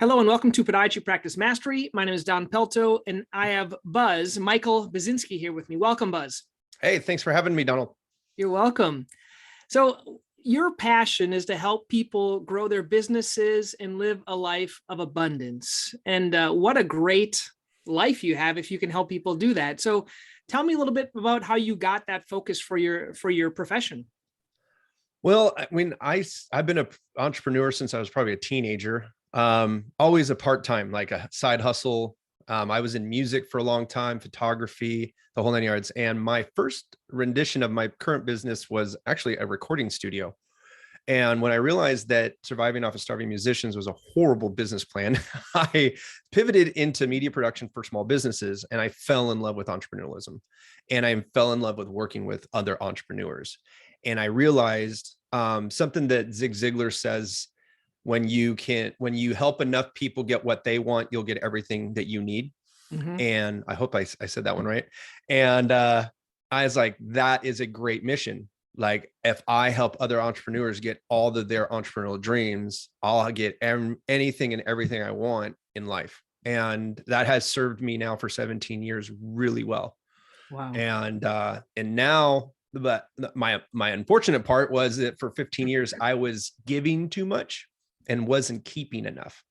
Hello and welcome to Podiatry Practice Mastery. My name is Don Pelto and I have Michael Basinski here with me. Welcome, Buzz. Hey, thanks for having me, Donald. You're welcome. So your passion is to help people grow their businesses and live a life of abundance. And what a great life you have if you can help people do that. So tell me a little bit about how you got that focus for your profession. Well, I mean, I've been an entrepreneur since I was probably a teenager. Always a part-time, like a side hustle. I was in music for a long time, photography, the whole 9 yards. And my first rendition of my current business was actually a recording studio. And when I realized that surviving off of starving musicians was a horrible business plan, I pivoted into media production for small businesses, and I fell in love with entrepreneurialism. And I fell in love with working with other entrepreneurs. And I realized something that Zig Ziglar says: when you help enough people get what they want, you'll get everything that you need. Mm-hmm. And I hope I said that one right. And I was like, that is a great mission. Like, if I help other entrepreneurs get all of their entrepreneurial dreams, I'll get anything and everything I want in life. And that has served me now for 17 years really well. Wow. And now, but my unfortunate part was that for 15 years, I was giving too much and wasn't keeping enough.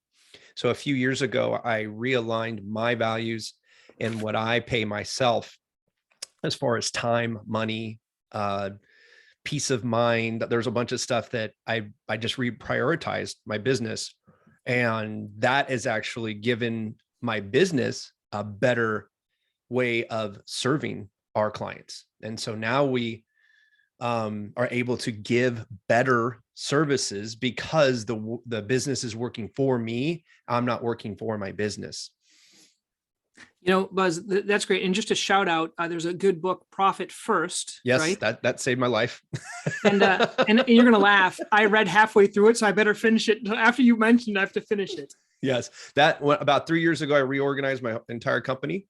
So a few years ago, I realigned my values and what I pay myself as far as time, money, peace of mind. There's a bunch of stuff that I just reprioritized my business. And that has actually given my business a better way of serving our clients. And so now we are able to give better services because the business is working for me. I'm not working for my business. You know, Buzz, that's great. And just a shout out, there's a good book, Profit First. Yes, right? that saved my life. and you're going to laugh. I read halfway through it, so I better finish it. After you mentioned, I have to finish it. Yes, about 3 years ago, I reorganized my entire company.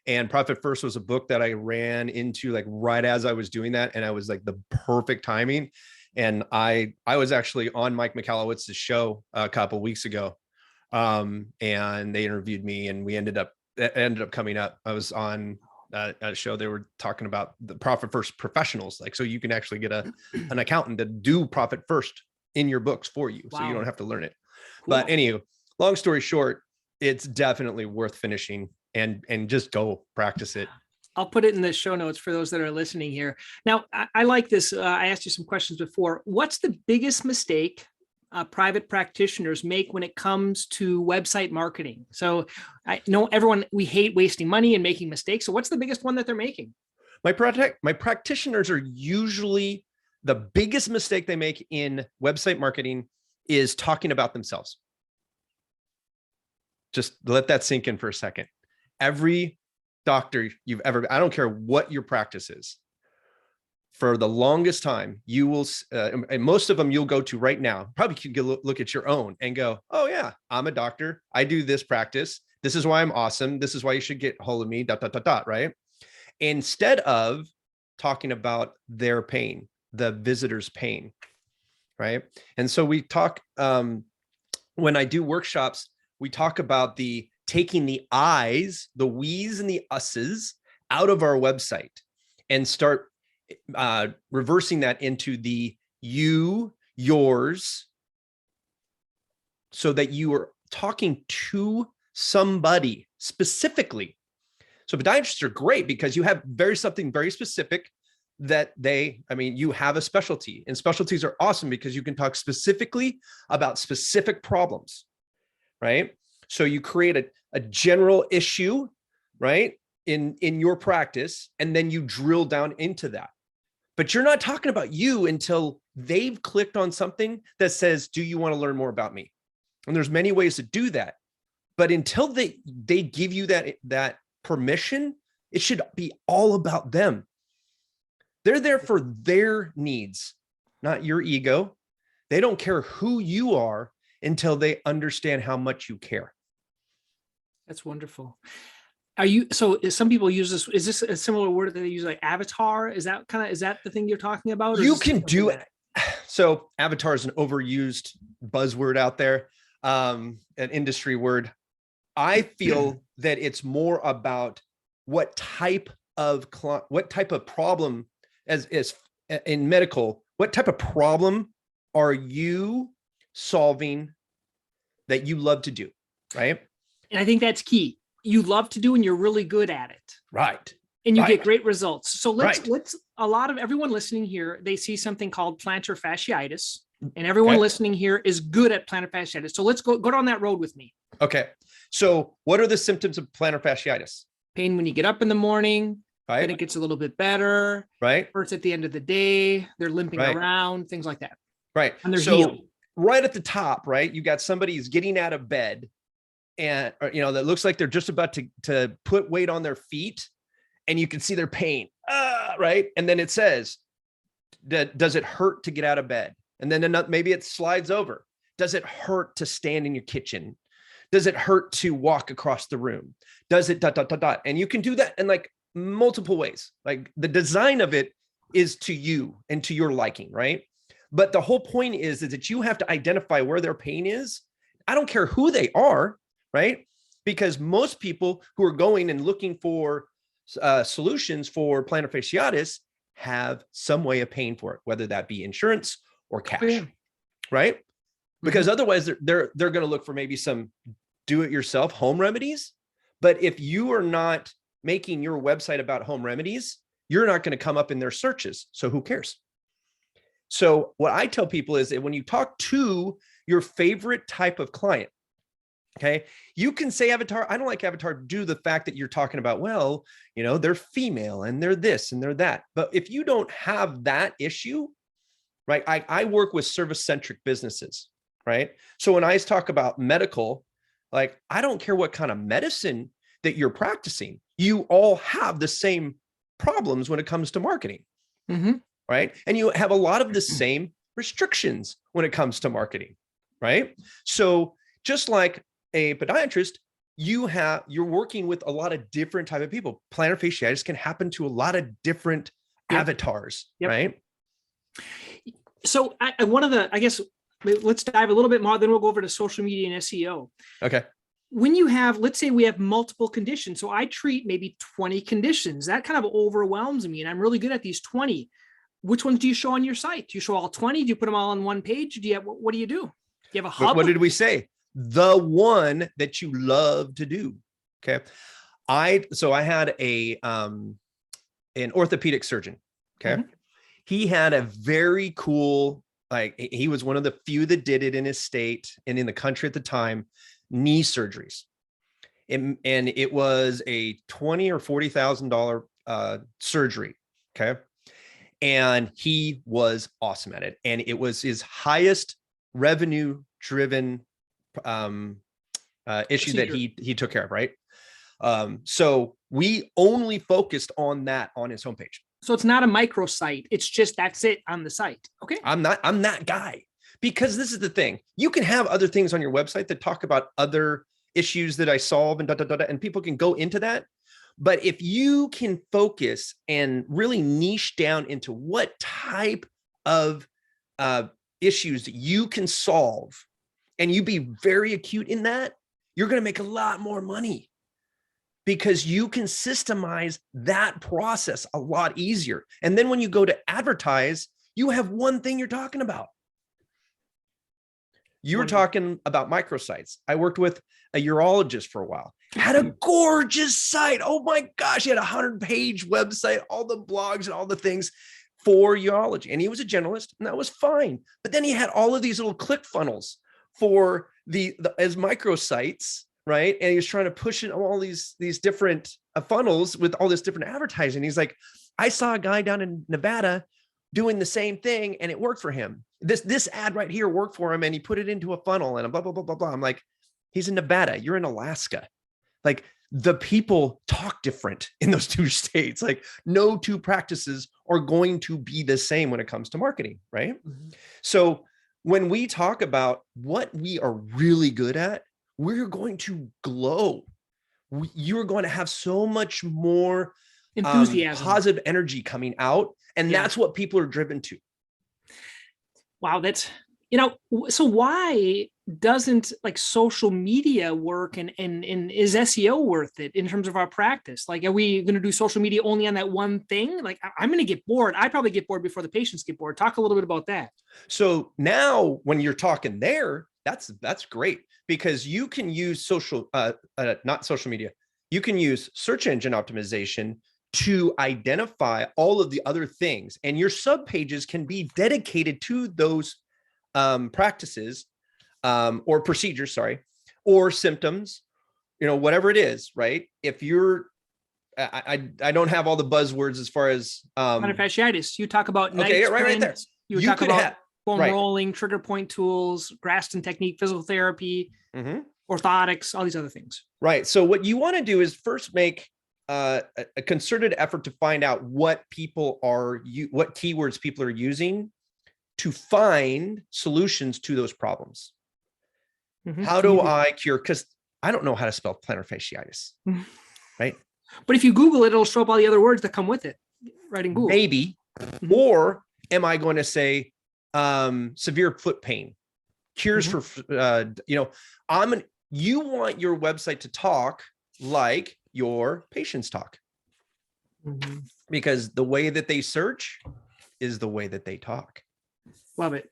And Profit First was a book that I ran into like right as I was doing that. And I was like the perfect timing. And I was actually on Mike Michalowicz's show a couple of weeks ago. And they interviewed me and it ended up coming up. I was on a show. They were talking about the Profit First professionals. Like, so you can actually get an accountant to do Profit First in your books for you. Wow. So you don't have to learn it. Cool. But anyway, long story short, it's definitely worth finishing. And just go practice it. I'll put it in the show notes for those that are listening here. Now, I like this. I asked you some questions before. What's the biggest mistake private practitioners make when it comes to website marketing? So I know we hate wasting money and making mistakes. So what's the biggest one that they're making? My practitioners are usually, the biggest mistake they make in website marketing is talking about themselves. Just let that sink in for a second. Every doctor you've ever, I don't care what your practice is, for the longest time, you will, and most of them you'll go to right now, probably can look at your own and go, oh yeah, I'm a doctor. I do this practice. This is why I'm awesome. This is why you should get a hold of me, ... right? Instead of talking about their pain, the visitor's pain, right? And so we talk, when I do workshops, we talk about taking the I's, the we's and the us's out of our website and start reversing that into the you, yours, so that you are talking to somebody specifically. So podiatrists are great because you have something very specific that you have a specialty, and specialties are awesome because you can talk specifically about specific problems, right? So you create a general issue, right, in your practice, and then you drill down into that. But you're not talking about you until they've clicked on something that says, do you want to learn more about me? And there's many ways to do that. But until they give you that permission, it should be all about them. They're there for their needs, not your ego. They don't care who you are until they understand how much you care. That's wonderful. Some people use this, is this a similar word that they use, like avatar? Is that the thing you're talking about? You can do it. So avatar is an overused buzzword out there. an industry word. I feel that it's more about what type of problem as in medical, what type of problem are you solving that you love to do, right? And I think that's key. You love to do and you're really good at it. Right. And you right. get great results. So let's Right. a lot of everyone listening here, they see something called plantar fasciitis, and everyone listening here is good at plantar fasciitis. So let's go down that road with me. Okay. So what are the symptoms of plantar fasciitis? Pain when you get up in the morning, Right. then it gets a little bit better. Right. Hurts at the end of the day. They're limping around, things like that. Right. And they're so healed. Right at the top, right, you got somebody who's getting out of bed and, that looks like they're just about to put weight on their feet, and you can see their pain, right? And then it says, does it hurt to get out of bed? And then maybe it slides over. Does it hurt to stand in your kitchen? Does it hurt to walk across the room? Does it ... And you can do that in like multiple ways. Like the design of it is to you and to your liking, right? But the whole point is that you have to identify where their pain is. I don't care who they are, right? Because most people who are going and looking for solutions for plantar fasciitis have some way of paying for it, whether that be insurance or cash, right? Because otherwise they're going to look for maybe some do-it-yourself home remedies. But if you are not making your website about home remedies, you're not going to come up in their searches. So who cares? So what I tell people is that when you talk to your favorite type of client, okay, you can say avatar. I don't like avatar due to the fact that you're talking about, well, they're female and they're this and they're that. But if you don't have that issue, right? I work with service-centric businesses, right? So when I talk about medical, like, I don't care what kind of medicine that you're practicing. You all have the same problems when it comes to marketing, right? And you have a lot of the same restrictions when it comes to marketing, right? So just like a podiatrist, you're working with a lot of different type of people. Plantar fasciitis can happen to a lot of different avatars, right? So I guess, let's dive a little bit more, then we'll go over to social media and SEO. Okay. When you have, let's say we have multiple conditions. So I treat maybe 20 conditions. That kind of overwhelms me, and I'm really good at these 20. Which ones do you show on your site? Do you show all 20? Do you put them all on one page? What do you do? Do you have a hub? What did we say? The one that you love to do. Okay. I had an orthopedic surgeon. Okay. He had a very cool, like, he was one of the few that did it in his state and in the country at the time, knee surgeries. And it was a $20,000 or $40,000 surgery. Okay. And he was awesome at it. And it was his highest revenue driven issue that he took care of. Right. So we only focused on that on his homepage. So it's not a microsite. It's just, that's it on the site. Okay. I'm that guy, because this is the thing. You can have other things on your website that talk about other issues that I solve and and people can go into that. But if you can focus and really niche down into what type of issues that you can solve, and you be very acute in that, you're going to make a lot more money, because you can systemize that process a lot easier. And then when you go to advertise, you have one thing you're talking about. You were talking about microsites. I worked with a urologist for a while. Had a gorgeous site. Oh my gosh, he had a 100-page website, all the blogs and all the things for urology. And he was a generalist, and that was fine. But then he had all of these little click funnels for as microsites, right? And he was trying to push in all these different funnels with all this different advertising. He's like, I saw a guy down in Nevada doing the same thing, and it worked for him. This ad right here worked for him, and he put it into a funnel and blah, blah, blah, blah, blah. I'm like, he's in Nevada. You're in Alaska. Like, the people talk different in those two states. Like, no two practices are going to be the same when it comes to marketing, right? So when we talk about what we are really good at, we're going to glow. You're going to have so much more enthusiasm, positive energy coming out. And that's what people are driven to. Wow. That's, so why doesn't like social media work, and is SEO worth it in terms of our practice? Like, are we going to do social media only on that one thing? Like, I'm going to get bored. I probably get bored before the patients get bored. Talk a little bit about that. So now when you're talking there, that's great, because you can use not social media. You can use search engine optimization to identify all of the other things, and your sub pages can be dedicated to those practices or procedures, sorry, or symptoms, whatever it is, right? If you're, I don't have all the buzzwords as far as Plantar fasciitis. You talk about night okay, right there. You talk about have foam right. rolling, trigger point tools, Graston technique, physical therapy, orthotics, all these other things. Right. So what you want to do is first make a concerted effort to find out what keywords people are using to find solutions to those problems. How do I cure? Because I don't know how to spell plantar fasciitis, right? But if you Google it, it'll show up all the other words that come with it, right in Google. Maybe. Or am I going to say severe foot pain, cures for, you want your website to talk like your patients talk, because the way that they search is the way that they talk. Love it.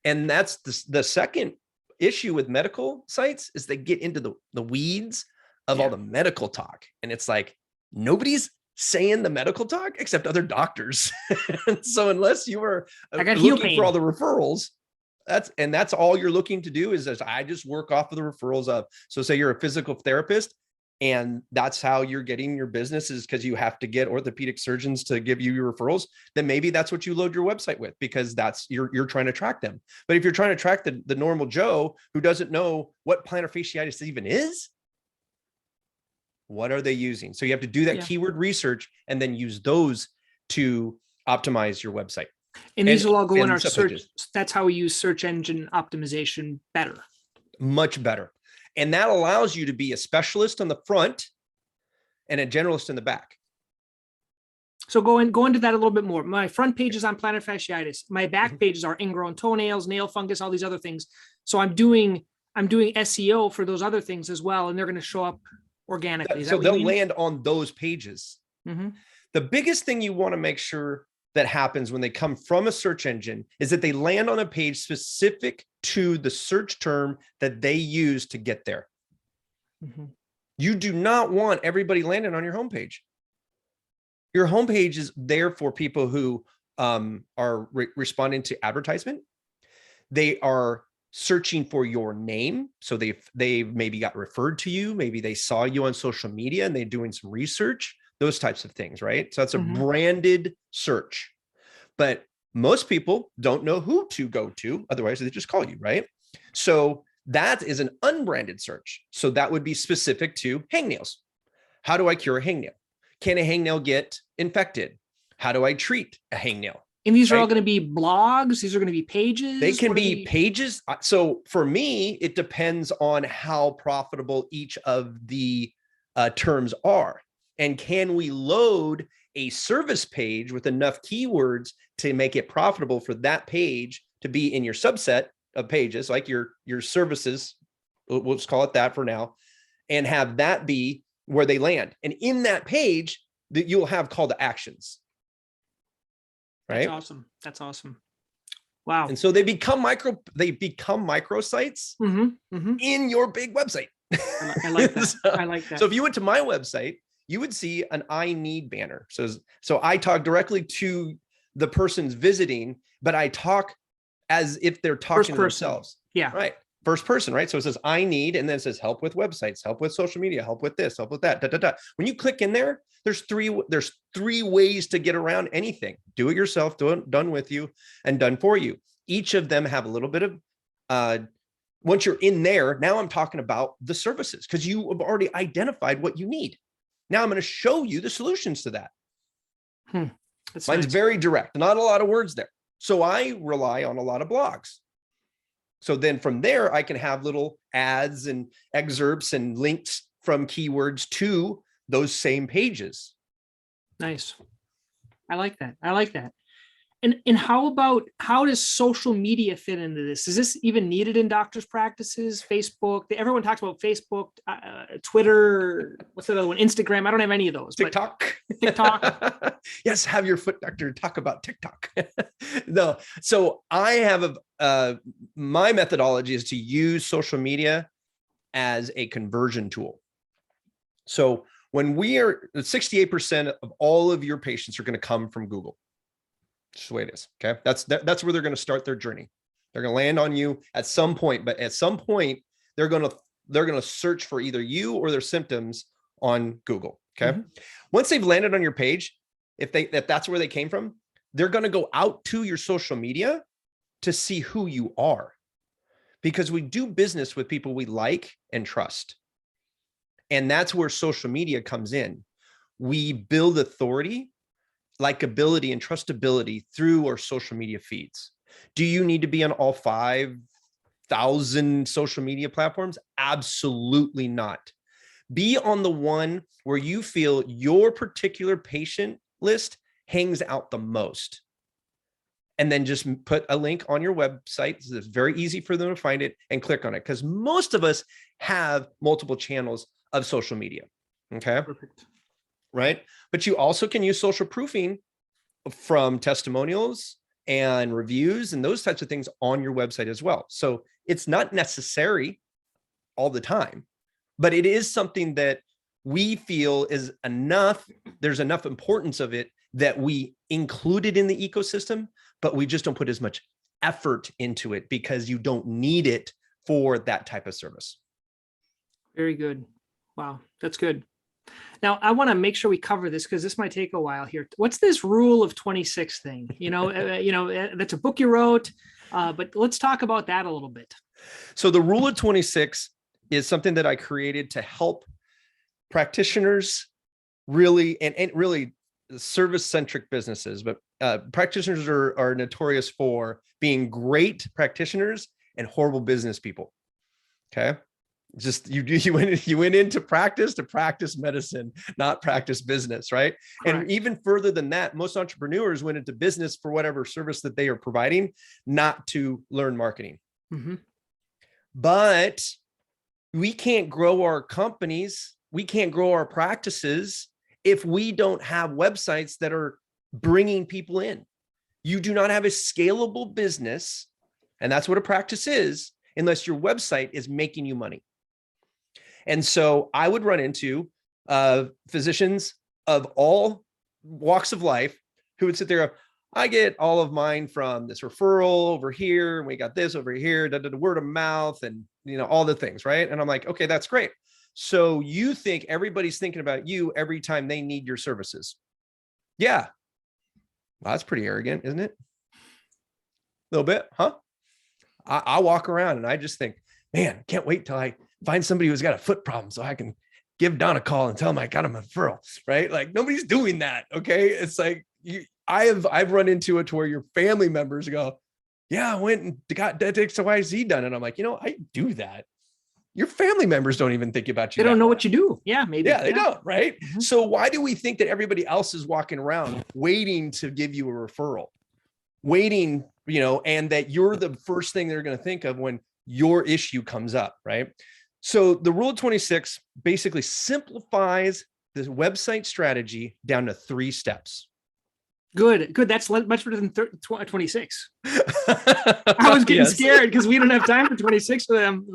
And that's the second issue with medical sites, is they get into the weeds of all the medical talk. And it's like, nobody's saying the medical talk except other doctors. And so unless you are looking for all the referrals, that's all you're looking to do is I just work off of the referrals of. So say you're a physical therapist, and that's how you're getting your business, is because you have to get orthopedic surgeons to give you your referrals, then maybe that's what you load your website with, because that's you're trying to track them. But if you're trying to track the normal Joe who doesn't know what plantar fasciitis even is, what are they using? So you have to do that keyword research and then use those to optimize your website. And these will all go in our search. That's how we use search engine optimization better. Much better. And that allows you to be a specialist on the front and a generalist in the back. So go into that a little bit more. My front page is on plantar fasciitis. My back pages are ingrown toenails, nail fungus, all these other things. So I'm doing SEO for those other things as well, and they're going to show up organically. So they'll land on those pages. The biggest thing you want to make sure that happens when they come from a search engine is that they land on a page specific to the search term that they use to get there. You do not want everybody landing on your homepage. Your homepage is there for people who are responding to advertisement. They are searching for your name. So they maybe got referred to you. Maybe they saw you on social media and they're doing some research, those types of things, right? So that's a branded search. But most people don't know who to go to. Otherwise, they just call you, right? So that is an unbranded search. So that would be specific to hangnails. How do I cure a hangnail? Can a hangnail get infected? How do I treat a hangnail? And these are all going to be blogs. These are going to be pages. They can be pages. So for me, it depends on how profitable each of the terms are. And can we load a service page with enough keywords to make it profitable for that page to be in your subset of pages, like your services, we'll just call it that for now, and have that be where they land. And in that page, that you'll have call to actions. Right? That's awesome. That's awesome. Wow. And so they become microsites in your big website. I like that. I like that. So if you went to my website, you would see an I need banner. So I talk directly to the person's visiting, but I talk as if they're talking to themselves. Yeah. Right. First person, right? So it says I need, and then it says help with websites, help with social media, help with this, help with that, da, da, da. When you click in there, there's three ways to get around anything. Do it yourself, done with you, and done for you. Each of them have a little bit of, once you're in there, now I'm talking about the services, because you have already identified what you need. Now I'm going to show you the solutions to that. Mine's nice. Very direct, not a lot of words there. So I rely on a lot of blogs. So then from there, I can have little ads and excerpts and links from keywords to those same pages. Nice. I like that. I like that. And how does social media fit into this? Is this even needed in doctors' practices? Facebook, everyone talks about Facebook, Twitter, what's the other one? Instagram. I don't have any of those. TikTok. TikTok. Yes, have your foot doctor talk about TikTok. No, so I have my methodology is to use social media as a conversion tool. So when 68% of all of your patients are going to come from Google. Just the way it is. Okay. That's where they're going to start their journey. They're going to land on you at some point, but at some point they're going to search for either you or their symptoms on Google. Okay. Mm-hmm. Once they've landed on your page, if that's where they came from, they're going to go out to your social media to see who you are, because we do business with people we like and trust. And that's where social media comes in. We build authority, likability, and trustability through our social media feeds. Do you need to be on all 5,000 social media platforms? Absolutely not. Be on the one where you feel your particular patient list hangs out the most. And then just put a link on your website. So it's very easy for them to find it and click on it, because most of us have multiple channels of social media. Okay. Perfect. Right. But you also can use social proofing from testimonials and reviews and those types of things on your website as well. So it's not necessary all the time, but it is something that we feel is enough. There's enough importance of it that we include it in the ecosystem, but we just don't put as much effort into it because you don't need it for that type of service. Very good. Wow. That's good. Now, I want to make sure we cover this because this might take a while here. What's this rule of 26 thing? That's a book you wrote, but let's talk about that a little bit. So the rule of 26 is something that I created to help practitioners really, and really service-centric businesses, but practitioners are notorious for being great practitioners and horrible business people. Okay. Just you went into practice to practice medicine, not practice business, right? Correct. And even further than that, most entrepreneurs went into business for whatever service that they are providing, not to learn marketing. Mm-hmm. But we can't grow our companies, we can't grow our practices if we don't have websites that are bringing people in. You do not have a scalable business, and that's what a practice is, unless your website is making you money. And so I would run into physicians of all walks of life who would sit there, I get all of mine from this referral over here, and we got this over here, word of mouth, and all the things, right? And I'm like, okay, that's great. So you think everybody's thinking about you every time they need your services? Yeah. Well, that's pretty arrogant, isn't it? A little bit, huh? I walk around and I just think, man, can't wait till I find somebody who's got a foot problem so I can give Don a call and tell him I got him a referral, right? Like nobody's doing that. Okay. It's like I've run into it to where your family members go, yeah, I went and got that XYZ done. And I'm like, I do that. Your family members don't even think about you. They don't know what you do. Yeah, maybe. Yeah, they don't, right? Mm-hmm. So why do we think that everybody else is walking around waiting to give you a referral? Waiting, and that you're the first thing they're going to think of when your issue comes up, right? So the rule of 26 basically simplifies the website strategy down to 3 steps. Good. That's much better than 26. I was getting scared because we don't have time for 26 for them.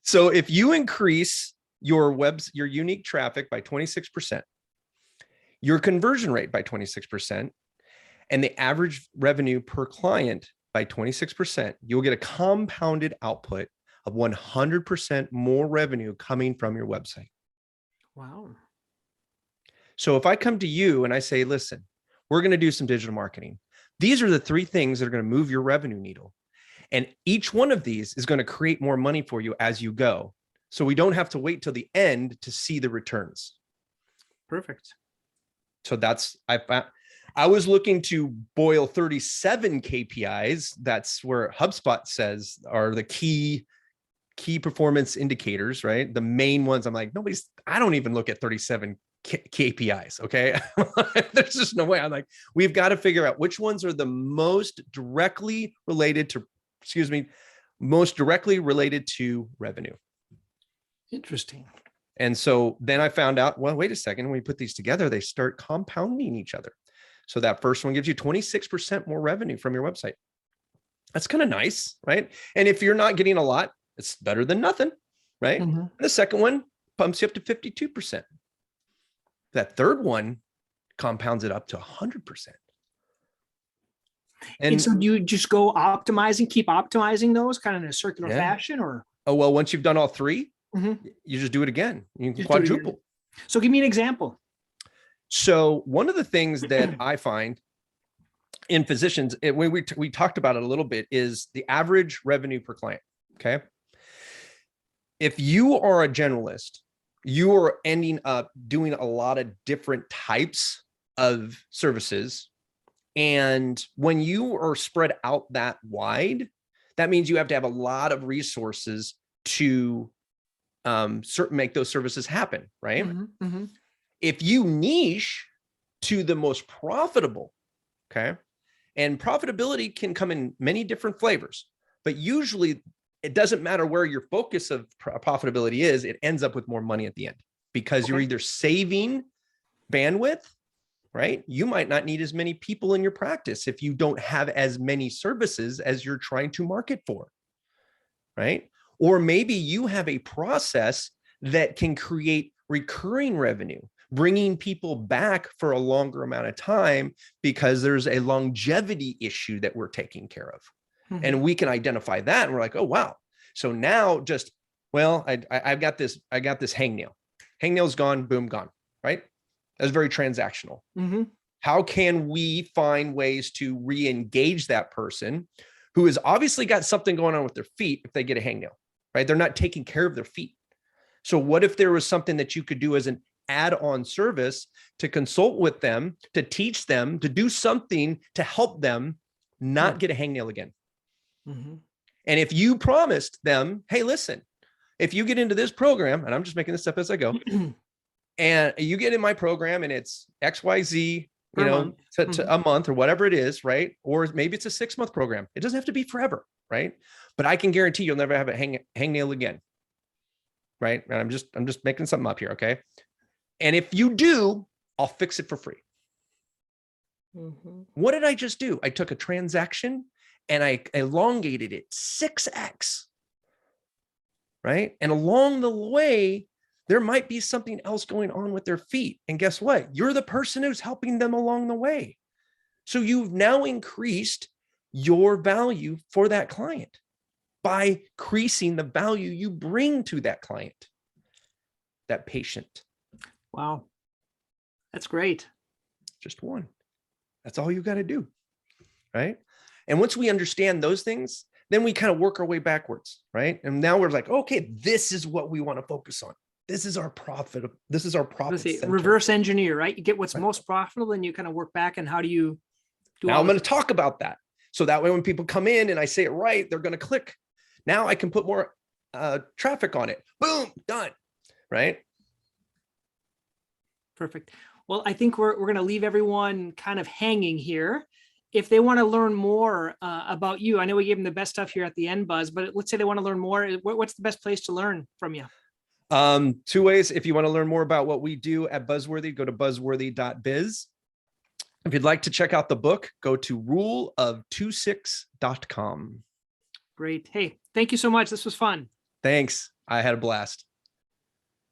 So if you increase your unique traffic by 26%, your conversion rate by 26%, and the average revenue per client by 26%, you'll get a compounded output of 100% more revenue coming from your website. Wow. So if I come to you and I say, listen, we're going to do some digital marketing. These are the 3 things that are going to move your revenue needle. And each one of these is going to create more money for you as you go. So we don't have to wait till the end to see the returns. Perfect. So I was looking to boil 37 KPIs. That's where HubSpot says are the key performance indicators, right? The main ones. I'm like, I don't even look at 37 KPIs. Okay. There's just no way. I'm like, we've got to figure out which ones are the most directly related to, most directly related to revenue. Interesting. And so then I found out, well, wait a second, when we put these together, they start compounding each other. So that first one gives you 26% more revenue from your website. That's kind of nice, right? And if you're not getting a lot, it's better than nothing, right? Mm-hmm. The second one pumps you up to 52%. That third one compounds it up to 100%. And so do you just go optimizing, keep optimizing those kind of in a circular fashion, or? Oh, well, once you've done all three, you just do it again. You can quadruple. So give me an example. So one of the things that I find in physicians, when we talked about it a little bit, is the average revenue per client. Okay. If you are a generalist, you are ending up doing a lot of different types of services. And when you are spread out that wide, that means you have to have a lot of resources to make those services happen, right? If you niche to the most profitable, okay, and profitability can come in many different flavors, but usually it doesn't matter where your focus of profitability is, it ends up with more money at the end, because you're either saving bandwidth, right? You might not need as many people in your practice if you don't have as many services as you're trying to market for, right? Or maybe you have a process that can create recurring revenue, bringing people back for a longer amount of time because there's a longevity issue that we're taking care of. And we can identify that. And we're like, oh, wow. So now just, well, I've got this hangnail. Hangnail's gone, boom, gone, right? That's very transactional. How can we find ways to re-engage that person who has obviously got something going on with their feet if they get a hangnail, right? They're not taking care of their feet. So what if there was something that you could do as an add-on service to consult with them, to teach them, to do something to help them not get a hangnail again? And if you promised them, hey, listen, if you get into this program, and I'm just making this up as I go, and you get in my program and it's XYZ, to a month or whatever it is, right? Or maybe it's a 6-month program. It doesn't have to be forever, right? But I can guarantee you'll never have a hangnail again, right? And I'm just making something up here, okay? And if you do, I'll fix it for free. What did I just do? I took a transaction and I elongated it 6x, right? And along the way, there might be something else going on with their feet. And guess what? You're the person who's helping them along the way. So you've now increased your value for that client by increasing the value you bring to that client, that patient. Wow. That's great. Just one. That's all you got to do, right? And once we understand those things, then we kind of work our way backwards, right? And now we're like, okay, this is what we want to focus on. This is our profit. This is our profit center. Reverse engineer, right? You get what's most profitable, and you kind of work back and how do you do now I'm going to talk about that. So that way, when people come in and I say it right, they're going to click. Now I can put more traffic on it. Boom, done. Right? Perfect. Well, I think we're going to leave everyone kind of hanging here. If they want to learn more about you, I know we gave them the best stuff here at the end, Buzz, but let's say they want to learn more. What's the best place to learn from you? 2 ways. If you want to learn more about what we do at Buzzworthy, go to buzzworthy.biz. If you'd like to check out the book, go to ruleof26.com. Great. Hey, thank you so much. This was fun. Thanks. I had a blast.